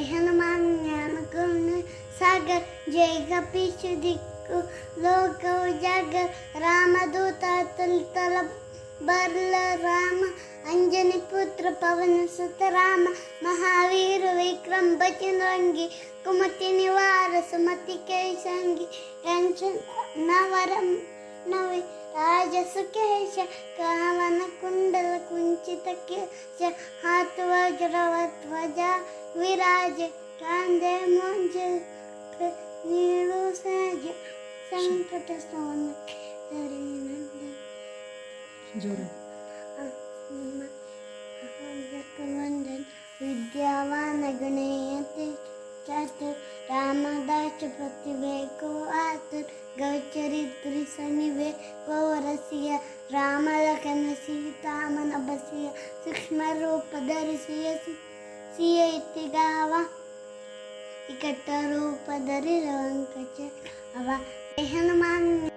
हनुमान ज्ञान गुण सागर जय कपीश दिक्कु लोक उजागर रामदूत अतुलित बल राम अंजनी पुत्र पवन सुत राम महावीर विक्रम बजरंगी कुमति निवार सुमति के संगी कंचन नवरम नवे राज सुकेश कामन कुंडल कुंचित केश हाथ वज्रवध्वजा विराज कांधे मुंज नीलु साज संकट सोन वंदन विद्यावान गणयति चातुर रामदास प्रतिभे को आतुर गौचरित्र सनिवे को रसिया राम लखन सीता मन बसिया सूक्ष्म रूप धरिसिय सिय इति गावा इकट्ठ रूप धरि लंक अवा हनुमान